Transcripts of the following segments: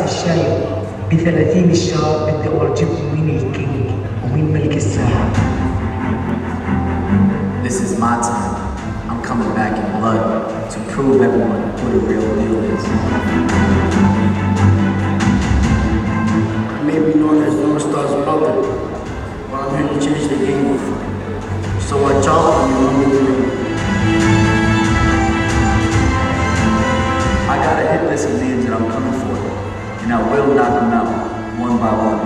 الشايب ب30 الشهر بدي أعجبكم مين الكينج ومين ملك الساحة. This is my time. I'm coming back in blood to prove everyone who the real deal is. I may be known as North Star's brother, but I'm here to change the game. So watch out when you run with me. I got a hit list of names that I'm coming for, and I will knock them out, one by one.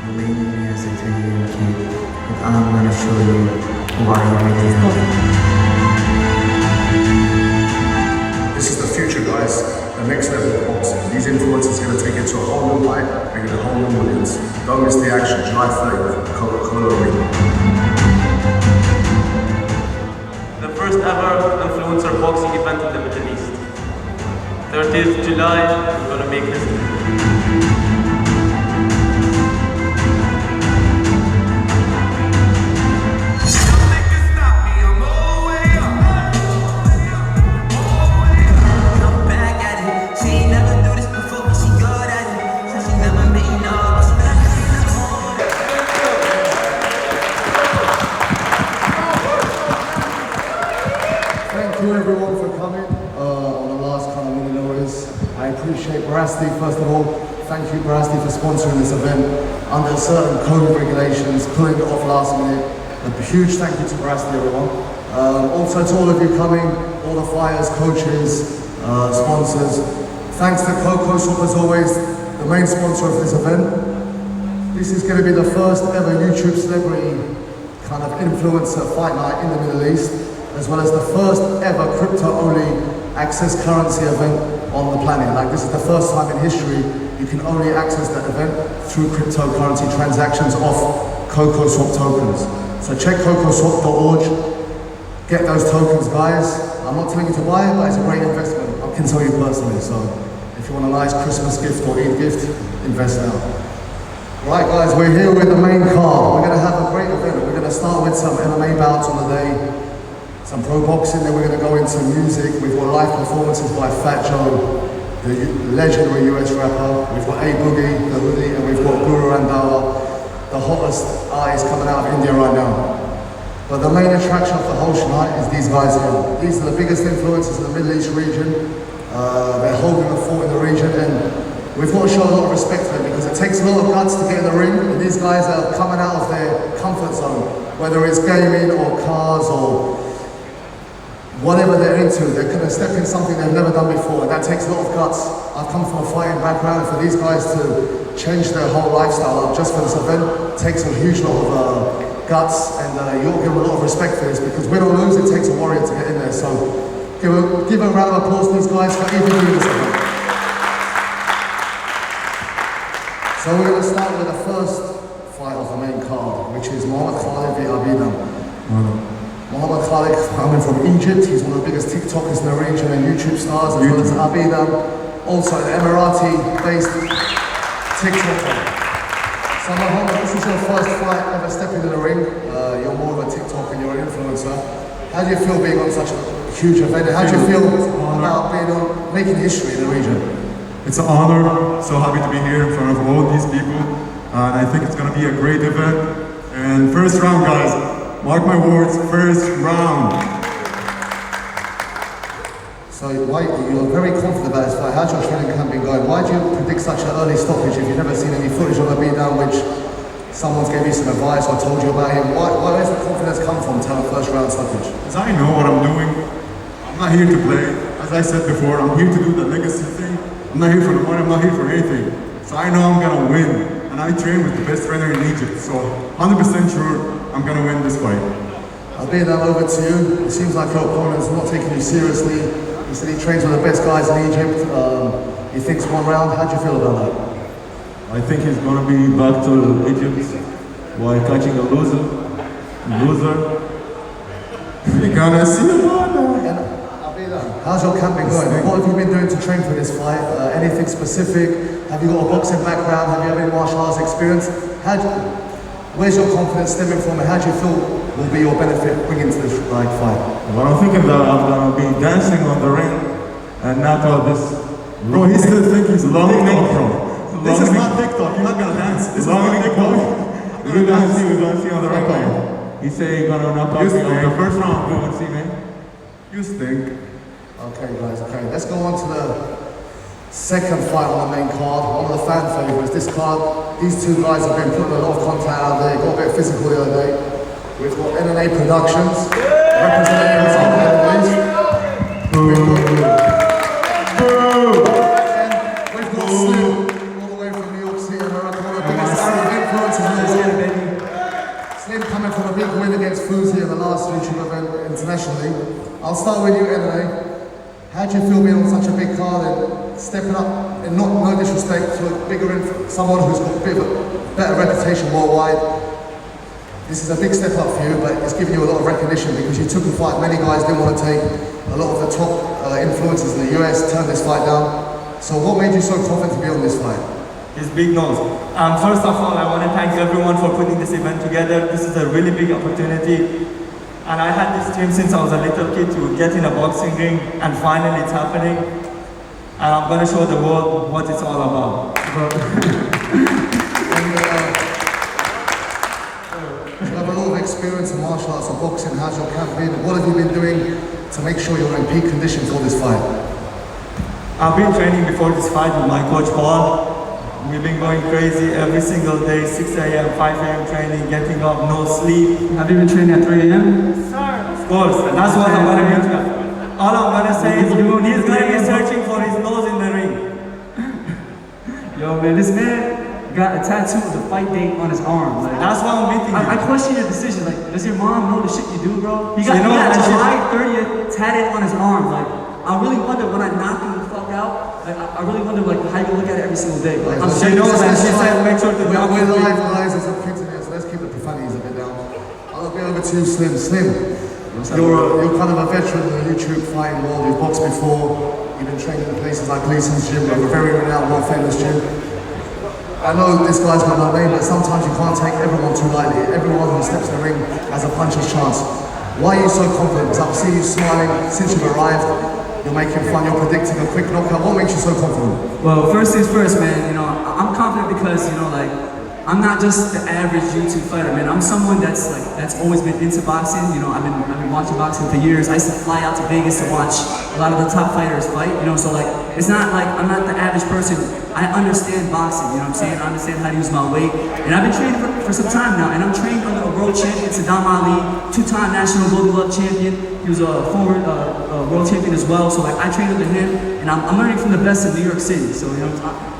You made me as a 10-year kid, and I'm gonna show you why you made it. This is the future, guys. The next level of boxing. These influencers are going to take it to a whole new height, bring it a whole new audience. Don't miss the action, July 3rd, Coca-Cola Arena. The first ever influencer boxing event in the Middle East. 30th July, we're gonna make history. Thank you everyone for coming on the last kind of mini notice. I appreciate Barasti first of all. Thank you Barasti for sponsoring this event under certain COVID regulations, pulling it off last minute. A huge thank you to Barasti everyone. Also to all of you coming, all the fighters, coaches, sponsors. Thanks to Coco Swap as always, the main sponsor of this event. This is going to be the first ever YouTube celebrity kind of influencer fight night in the Middle East, as well as the first ever crypto-only access currency event on the planet. Like, this is the first time in history you can only access that event through cryptocurrency transactions off Coco Swap tokens. So check cocoswap.org, get those tokens, guys. I'm not telling you to buy it, but it's a great investment. I can tell you personally. So if you want a nice Christmas gift or Eid gift, invest now. Right guys, we're here with the main card. We're gonna have a great event. We're gonna start with some MMA bouts on the day, some pro boxing, then we're going to go into music. We've got live performances by Fat Joe, the legendary US rapper. We've got A Boogie, the hoodie, and we've got Guru Randhawa, the hottest artist coming out of India right now. But the main attraction of the whole night is these guys here. These are the biggest influencers in the Middle East region. They're holding the fort in the region, and we've got to show a lot of respect to them because it takes a lot of guts to get in the ring, and these guys are coming out of their comfort zone, whether it's gaming or cars or whatever they're into. They're going to step in something they've never done before, and that takes a lot of guts. I've come from a fighting background, and for these guys to change their whole lifestyle up just for this event takes a huge lot of guts, and you'll give a lot of respect for this because win or lose, it takes a warrior to get in there. So give a round of applause to these guys for even doing this event. So we're going to start with the first fight of the main card, which is Mohamed Khalid v. Abidam. Mohamed Khalid, coming from Egypt, he's one of the biggest TikTokers in the region and YouTube stars, as well as Abidam, also an Emirati-based TikToker. So Mohamed, this is your first fight ever stepping in the ring. You're more of a TikToker and you're an influencer. How do you feel being on such a huge event? How do you feel about being on, making history in the region? It's an honor, so happy to be here in front of all these people. And I think it's going to be a great event. And first round, guys. Mark my words, first round. So you're very confident about this fight. How's your training camp been going? Why do you predict such an early stoppage if you've never seen any footage of a beatdown which someone's gave you some advice or told you about him? Where does the confidence come from to have a first round stoppage? Because I know what I'm doing. I'm not here to play. As I said before, I'm here to do the legacy thing. I'm not here for the money, I'm not here for anything. So I know I'm gonna win. And I train with the best trainer in Egypt. So 100% sure I'm gonna win this fight. I'll be that over to you. It seems like your opponent's not taking you seriously. He said he trains with the best guys in Egypt. He thinks one round. How do you feel about that? I think he's gonna be back to Egypt while catching a loser. We're gonna see one. How's your camp been going? What have you been doing to train for this fight? Anything specific? Have you got a boxing background? Have you had any martial arts experience? Where's your confidence stemming from, and how do you feel will be your benefit bringing to this fight? Well, I'm thinking that I'm gonna be dancing on the ring and knock out this. Bro, he still thinks he's long TikTok, neck, bro. This is not TikTok. You're not gonna dance. This is long not neck, TikTok. we're gonna see on the record. He said he's gonna knock out me on the first round. We're gonna see, man. You stink. Okay, guys, okay. Let's go on to the second fight on the main card. One of the fan favorites. This card, these two guys have been putting a lot of content out there. Got a bit physical the other day. We've got N&A Prodcutions, representing the top heavyweights. We've got Slim, all the way from New York City, America. One of the biggest influencers in the world. Slim coming from a big win against Fuzi in the last YouTube event internationally. I'll start with you, N&A. How do you feel being on such a big card and stepping up, and no disrespect to a bigger, someone who's got a bit of a better reputation worldwide? This is a big step up for you, but it's giving you a lot of recognition because you took a fight many guys didn't want to take. A lot of the top influencers in the US turned this fight down. So what made you so confident to be on this fight? His big nose. First of all, I want to thank everyone for putting this event together. This is a really big opportunity. And I had this dream since I was a little kid to get in a boxing ring, and finally it's happening. And I'm going to show the world what it's all about. You have a lot of experience in martial arts and boxing. How's your camp been? What have you been doing to make sure you're in peak condition for this fight? I've been training before this fight with my coach Paul. We've been going crazy every single day, 6 a.m., 5 a.m. training, getting up, no sleep. Have you been training at 3 a.m.? Of course, that's what I'm going to do. All I'm going to say is he's going to be searching for his nose in the ring. Yo, man, this man got a tattoo with a fight date on his arm. Like, that's why I'm meeting you. I question your decision. Like, does your mom know the shit you do, bro? He got July 30th tatted on his arm. Like, I really wonder when I knock him the fuck out. Like, I really wonder like how you look at it every single day. Like, she knows that. She said make sure to knock we're him. live, guys. There's a few today, so let's keep the profanities a bit down. I'll get over to you, Slim. Slim, you're kind of a veteran in the YouTube fighting world. You've boxed before. You've been training in places like Gleason's gym, a very renowned, world famous gym. I know this guy's got no name, but sometimes you can't take everyone too lightly. Everyone who steps in the ring has a puncher's chance. Why are you so confident? Because I've seen you smiling since you've arrived. You're making fun, you're predicting a quick knockout. What makes you so confident? Well, first things first, man. You know, I'm confident because, you know, like, I'm not just the average YouTube fighter, man. I'm someone that's always been into boxing. You know, I've been watching boxing for years. I used to fly out to Vegas to watch a lot of the top fighters fight. You know, so like, it's not like I'm not the average person. I understand boxing. You know what I'm saying? I understand how to use my weight, and I've been training for some time now. And I'm trained under a world champion, Saddam Ali, two-time national Golden Glove champion. He was a former world champion as well. So like, I trained under him, and I'm learning from the best in New York City. So you know,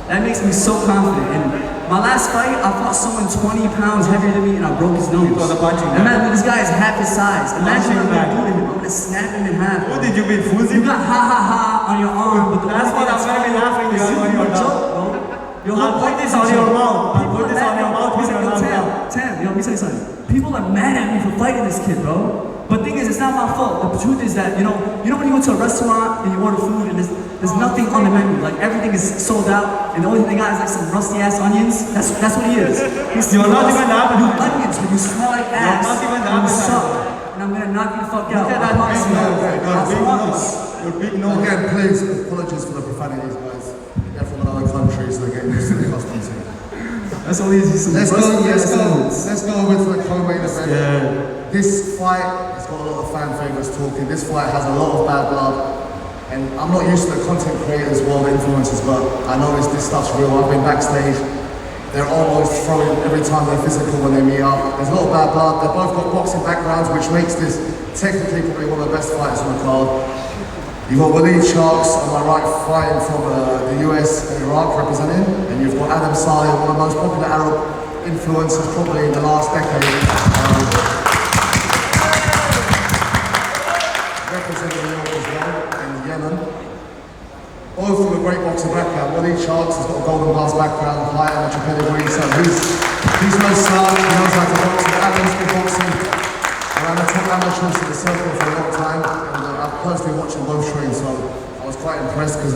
that makes me so confident. And my last fight, I fought someone 20 pounds heavier than me, and I broke his nose. Imagine this guy is half his size. Imagine what I'm gonna do to him. I'm gonna snap him in half. What did you mean, Fuzi? You got ha ha ha on your arm, but that's what I'm gonna be laughing at on your joke, bro. I'll put this on your mouth. I'll put this on your mouth when you're not down. Tam, yo, let me tell you something. People are mad at me for fighting this kid, bro. But the thing is, it's not my fault. The truth is that, you know when you go to a restaurant and you order food and there's nothing on the menu, like everything is sold out, and the only thing they got is like some rusty ass onions. That's what he is. You're not even the appetite. Onions, but you smell like ass. You're not even the and you appetite. suck. And I'm gonna knock you the fuck out. Look at that big nose. Your big nose. Again, please, apologies for the profanities, guys. They're from another country, so they're getting used to the customs here. That's all easy. Let's go over to the co-main event. Yeah. This fight has got a lot of fan favorites talking. This fight has a lot of bad blood. And I'm not used to the content creators, world influencers, but I know this stuff's real. I've been backstage. They're almost throwing every time they're physical when they meet up. There's a lot of bad blood. They've both got boxing backgrounds, which makes this technically probably one of the best fighters on the card. You've got Waleed Sharks on my right, fighting from the US and Iraq representing, and you've got Adam Saleh, one of the most popular Arab influencers probably in the last decade, representing New York as well, and Yemen. Both from a great boxing background. Waleed Sharks has got a golden gloves background, high amateur pedigree, so he's no slouch, he knows how to box. Adam's been boxing around the top amateurs in the circle for a long time, and I've personally watched them both train, so I was quite impressed because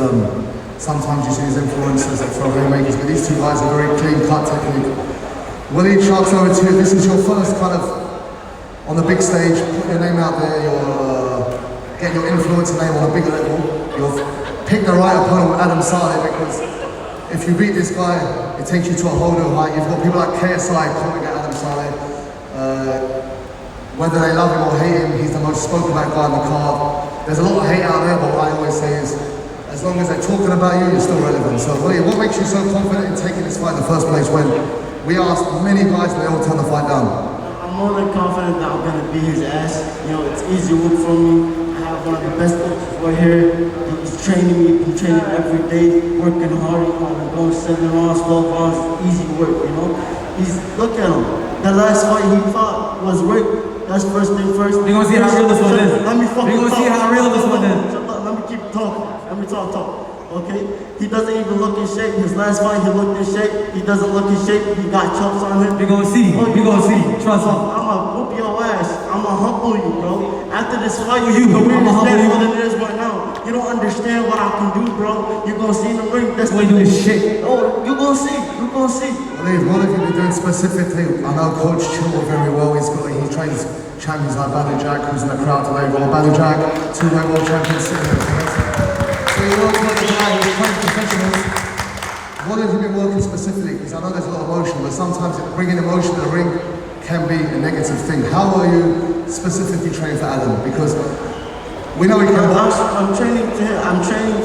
sometimes you see these influencers that throw haymakers, but these two guys are very clean cut technique. Waleed Sharks, over to you. This is your first kind of on the big stage, put your name out there, get your influencer name on a big level. You'll pick the right opponent with Adam Saleh, because if you beat this guy, it takes you to a whole new height. You've got people like KSI calling at Adam Saleh. Whether they love him or hate him, he's the most spoken about guy on the card. There's a lot of hate out there, but what I always say is, as long as they're talking about you, you're still relevant. So what makes you so confident in taking this fight in the first place when we asked many guys and they all turned the fight down? I'm more than confident that I'm gonna beat his ass. You know, it's easy work for me. I have one of the best coaches right here. He's training me, I'm training every day, working hard. You know, I'm going 7 rounds, 12 rounds, easy work, you know. Look at him. The last fight he fought was rigged. That's first thing first. We're gonna see how real this one is. Let me fucking We're gonna see how real this one is. Let me keep talking. Let me talk. Okay? He doesn't even look in shape. His last fight, he looked in shape. He doesn't look in shape. He got chokes on him. We're gonna see. We're gonna see. Trust me. I'ma whoop your ass. I'ma humble you, bro. After this fight, you. I'ma humble you. What it is right now. You don't understand what I can do, bro. You're gonna see in the ring. That's what you doing shit. Oh, you're gonna see. You're gonna see. Believe, what have you been doing specifically? I know Coach Chill very well. He trains champions like Badu Jack, who's in the crowd today. Well, Badu Jack, 2-way world champions sitting there. So you're also the guy who's trained professionals. What have you been working specifically? Because I know there's a lot of emotion, but sometimes bringing emotion to the ring can be a negative thing. How are you specifically training for Adam? Because we know he can box. I'm training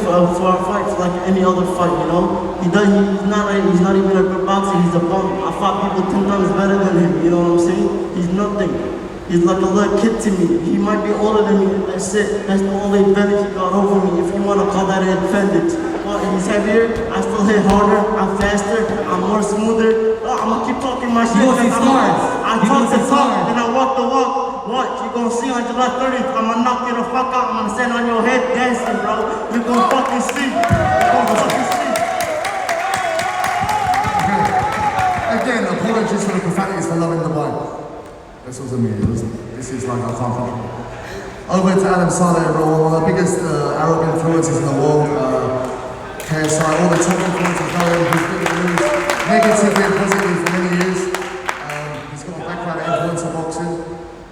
for a fight like any other fight, you know? He's not even a good boxer, he's a bum. I fought people 10 times better than him, you know what I'm saying? He's nothing. He's like a little kid to me. He might be older than me, that's it. That's the only advantage he got over me, if you want to call that an advantage. Well, he's heavier, I still hit harder, I'm faster, I'm more smoother. I'm gonna keep talking my shit. I talk the talk and I walk the walk. Watch, you're gonna see on July 30th, I'm gonna knock you the fuck out, I'm gonna stand on your head dancing, bro. You're gonna fucking see. Again, apologies for the profanities for loving the bike. This wasn't me, this is like I can't control. Over to Adam Saleh, one of the biggest Arab influencers in the world. KSI, all the top influencers know him, he's been in the news negatively and positively for many years. He's got a background in influencer boxing.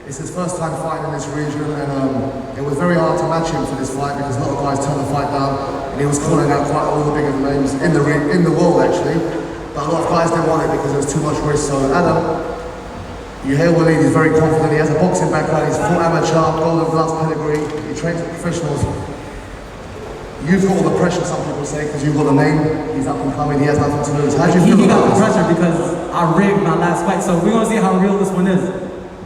It's his first time fighting in this region, and it was very hard to match him for this fight because a lot of guys turned the fight down, and he was calling out quite all the bigger names in the world actually. But a lot of guys didn't want it because there was too much risk. So Adam, you hear Waleed, he's very confident. He has a boxing background. He's fought amateur, golden gloves pedigree. He trains with professionals. You've got all the pressure, some people say, because you've got the name. He's up and coming. He has nothing to lose. How do you feel about this? He got the pressure because I rigged my last fight. So we're gonna see how real this one is.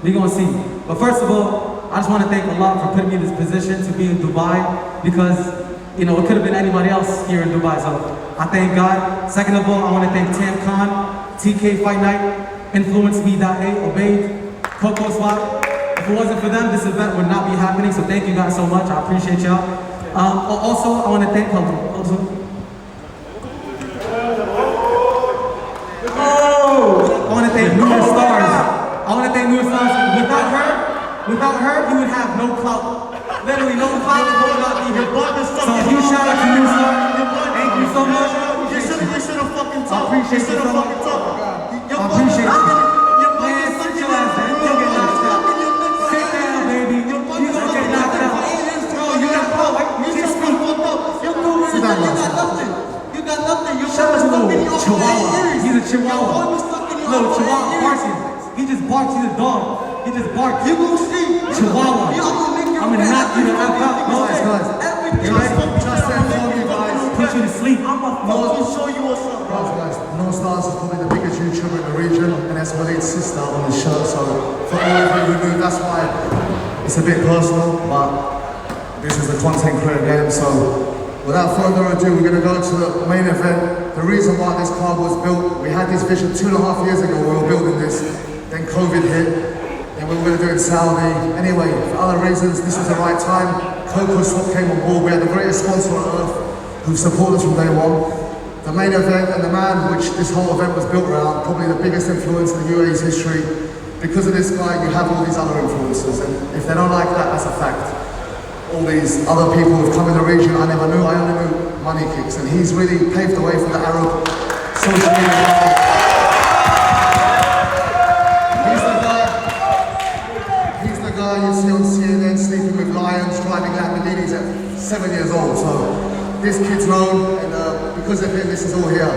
We're gonna see. But first of all, I just want to thank Allah for putting me in this position to be in Dubai, because you know it could have been anybody else here in Dubai. So I thank God. Second of all, I want to thank Tam Khan, TK Fight Night, Influence Me.A, Obaid, Coco Swap. If it wasn't for them, this event would not be happening. So thank you guys so much. I appreciate y'all. Also, I want to thank I want to thank New Stars. I want to thank New Stars. Without her, you would have no clout. Literally no clout would not be here. So huge shout out to New Stars. Thank you so much. You should have fucking talked. I appreciate you so much. I appreciate you. Man, sit your ass down. You don't get knocked out. Sit down, baby. You don't get knocked out. Bro, you got power. You just speak. You got nothing. You got nothing. You're little chihuahua. He's a chihuahua. Little chihuahua. Barks. He just barks. He's a dog. He just barks. You gon' see. Chihuahua. I'm gonna knock you the F out. Guys. You ready? Just inform you guys. Put you to sleep. I'ma fucking show you what's up, bro. Guys, No Stars is probably the biggest YouTuber in the region, and that's Waleed's sister on his shirt. So for all of you who knew, that's why it's a bit personal, but this is a content creator game. So without further ado, we're going to go to the main event. The reason why this card was built, we had this vision 2.5 years ago. We were building this, then COVID hit, then we were going to do it in Saudi. Anyway, for other reasons, this was the right time. Coco Swap came on board. We had the greatest sponsor on earth who supported us from day one. The main event and the man which this whole event was built around, probably the biggest influence in the UAE's history. Because of this guy, you have all these other influences, and if they don't like that, that's a fact. All these other people who've come in the region, I never knew, I only knew Money Kicks, and he's really paved the way for the Arab social media. guy you see on CNN sleeping with lions, driving Lamborghinis at 7 years old. So this kid's known, and because of him, this is all here.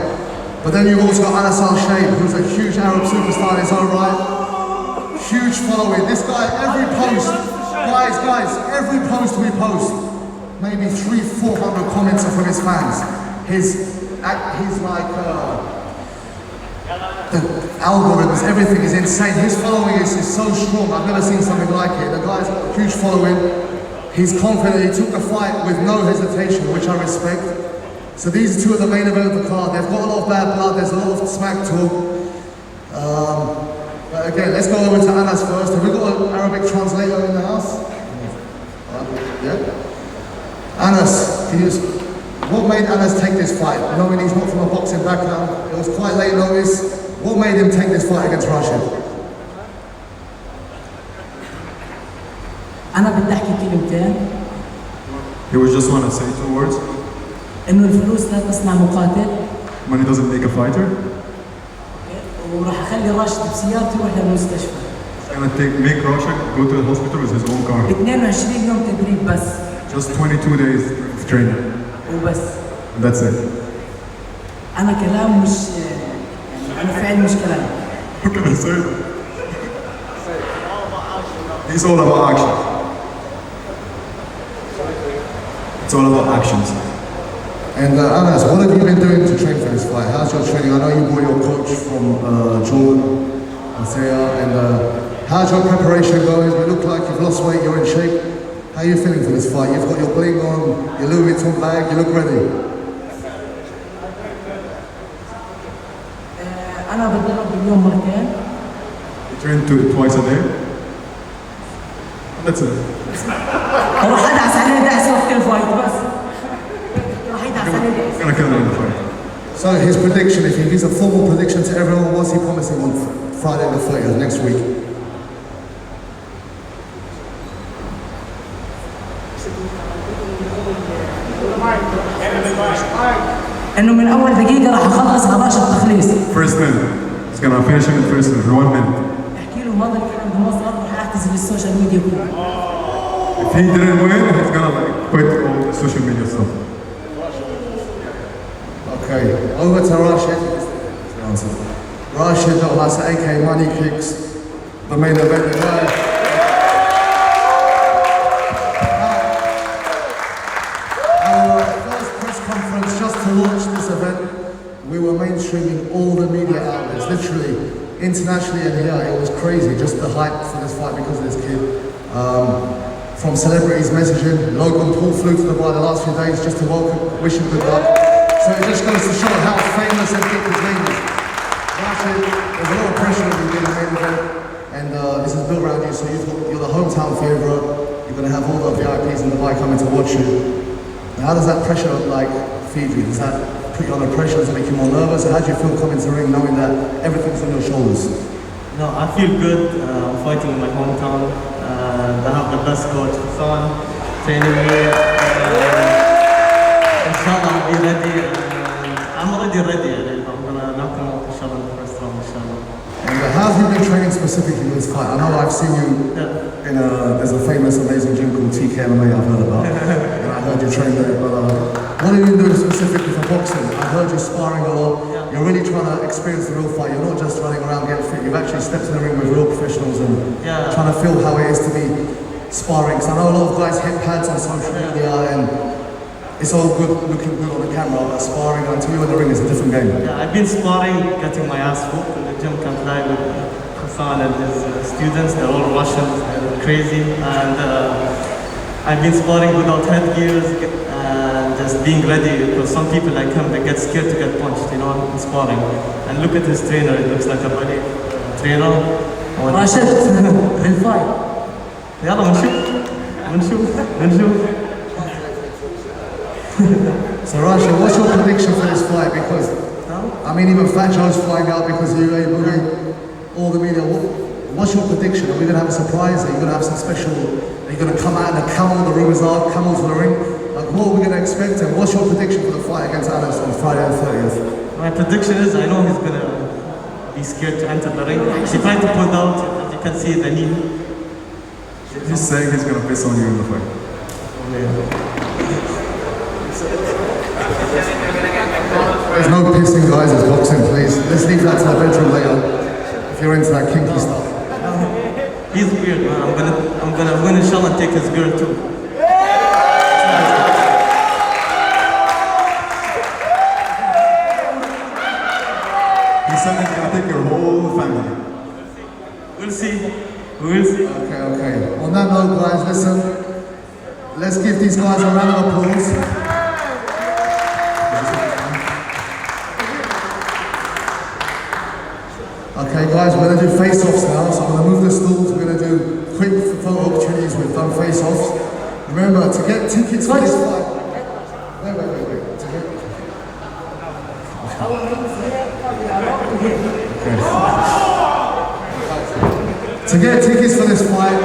But then you've also got Anas Al-Shaib, who's a huge Arab superstar in his own right. Huge following. This guy, every post, guys, every post we post, maybe 300-400 comments are from his fans. He's like, the algorithms, everything is insane. His following is so strong. I've never seen something like it. The guy's got a huge following. He's confident. He took the fight with no hesitation, which I respect. So these two are the main event of the card. They've got a lot of bad blood. There's a lot of smack talk. But again, let's go over to Anas first. Have we got an Arabic translator in the house? Yeah. Anas, can you what made Anas take this fight? Knowing he's not from a boxing background, it was quite late notice. What made him take this fight against Rashid? أنا بدي أحكي كلمتين. He was just want to say 2 words. إنه الفلوس لا تصنع مقاتل. Money doesn't make a fighter. وراح أخلي راشد بسيارته يروح للمستشفى. He's gonna make Rashid go to the hospital with his own car. 22 يوم تدريب بس. Just 22 days of training. وبس. And that's it. أنا كلام مش يعني أنا فعل مش كلام. What can I say? It's all about action. It's all about actions. And Anas, what have you been doing to train for this fight? How's your training? I know you brought your coach from Jordan, Isaiah, and how's your preparation going? You look like you've lost weight, you're in shape. How are you feeling for this fight? You've got your bling on, your Louis Vuitton bag, you look ready. أنا بتدرب باليوم مرتين. You train twice a day. That's it. راح أدعس عليه دعسة وقت الفايت بس. راح يدعس عليه He's gonna kill him in the fight. So his prediction, if he gives a formal prediction to everyone, what's he promising on Friday the 30th, next week? إنه من أول دقيقة راح أخلص على راشد تخليص. First minute. He's gonna finish him in first minute, 1 minute. احكي له هذا الكلام بمصر راح أعتزل السوشيال ميديا كله. If he didn't win, he's gonna like quit all the social media stuff. Okay, over to Rashid. Rashid, that's AK Money Kicks, the main event tonight. Our first press conference just to launch this event, we were mainstreaming all the media outlets, literally, internationally and here. It was crazy, just the hype for this fight because of this kid. From celebrities messaging, Logan Paul flew to Dubai the last few days just to welcome, wish him good luck. So it just goes to show how famous and big his name is. Rashid, there's a lot of pressure on you being a main event, and this is built around you, so you're the hometown favourite. You're going to have all the VIPs in Dubai coming to watch you. Now, how does that pressure like feed you? Does that put you under pressure? Does it make you more nervous? Or how do you feel coming to the ring knowing that everything's on your shoulders? No, I feel good. I'm fighting in my hometown. I have the best coach, Hassan, training me. Inshallah, I'll be ready. I'm already ready. I'm gonna knock him out inshallah in the first round, inshallah. And how have you been training specifically for this fight? I know I've seen you in there's a famous, amazing gym called TKMA I've heard about. And I heard you train there, but what have you been doing specifically for boxing? I heard you sparring a lot. You're really trying to experience the real fight. You're not just running around getting fit. You've actually stepped in the ring with real professionals and trying to feel how it is to be sparring. So I know a lot of guys hit pads on social media and it's all good, looking good on the camera, but sparring until you're in the ring is a different game. Yeah, I've been sparring, getting my ass whooped in the gym, can't lie, with Hassan and his students. They're all Russians, they're crazy. And I've been sparring without headgears and just being ready, because some people like him, they get scared to get punched, you know, in sparring. And look at his trainer, it looks like a buddy trainer. راشد بالفايت. يلا بنشوف. So Rashid, what's your prediction for this fight? Because, I mean, even Fat Joe's flying out because of you, all the media. What's your prediction? Are we going to have a surprise? Are you going to have some special, are you going to come out in a camel, the rumours are, camels in the ring? Like, what are we going to expect? And what's your prediction for the fight against Anas on Friday the 30th? My prediction is, I know he's going to be scared to enter the ring. He tried to pull out, as you can see, the knee. He's saying he's gonna piss on you in the fight. There's no pissing, guys, it's boxing, please. Let's leave that to the bedroom later, if you're into that kinky stuff. He's weird, man. I'm gonna shell and take his girl too. He said he's gonna take your whole family. We'll see. We'll see. Okay. On that note, guys, listen. Let's give these guys a round of applause. Okay, guys, we're gonna do face-offs now. So I'm gonna move the stools. We're gonna do quick photo opportunities. We've done face-offs. Remember, to get tickets for this fight. Wait. To get tickets for this fight,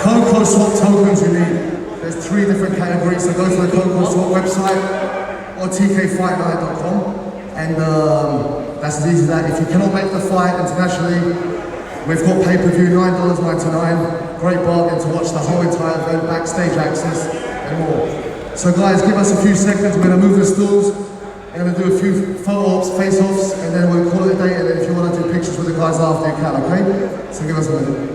Coco Swap tokens you need. There's 3 different categories, so go to the Coco Swap website or tkfightnight.com, and that's as easy as that. If you cannot make the fight internationally, we've got pay-per-view, $9.99, great bargain to watch the whole entire event, backstage access, and more. So guys, give us a few seconds, we're gonna move the stools, we're gonna do a few photo ops, face-offs, and then we'll call it a day, and then if you wanna do pictures with the guys after, you can, okay? So give us a minute.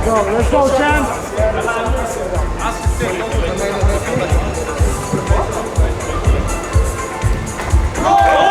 Let's go, champ. Oh!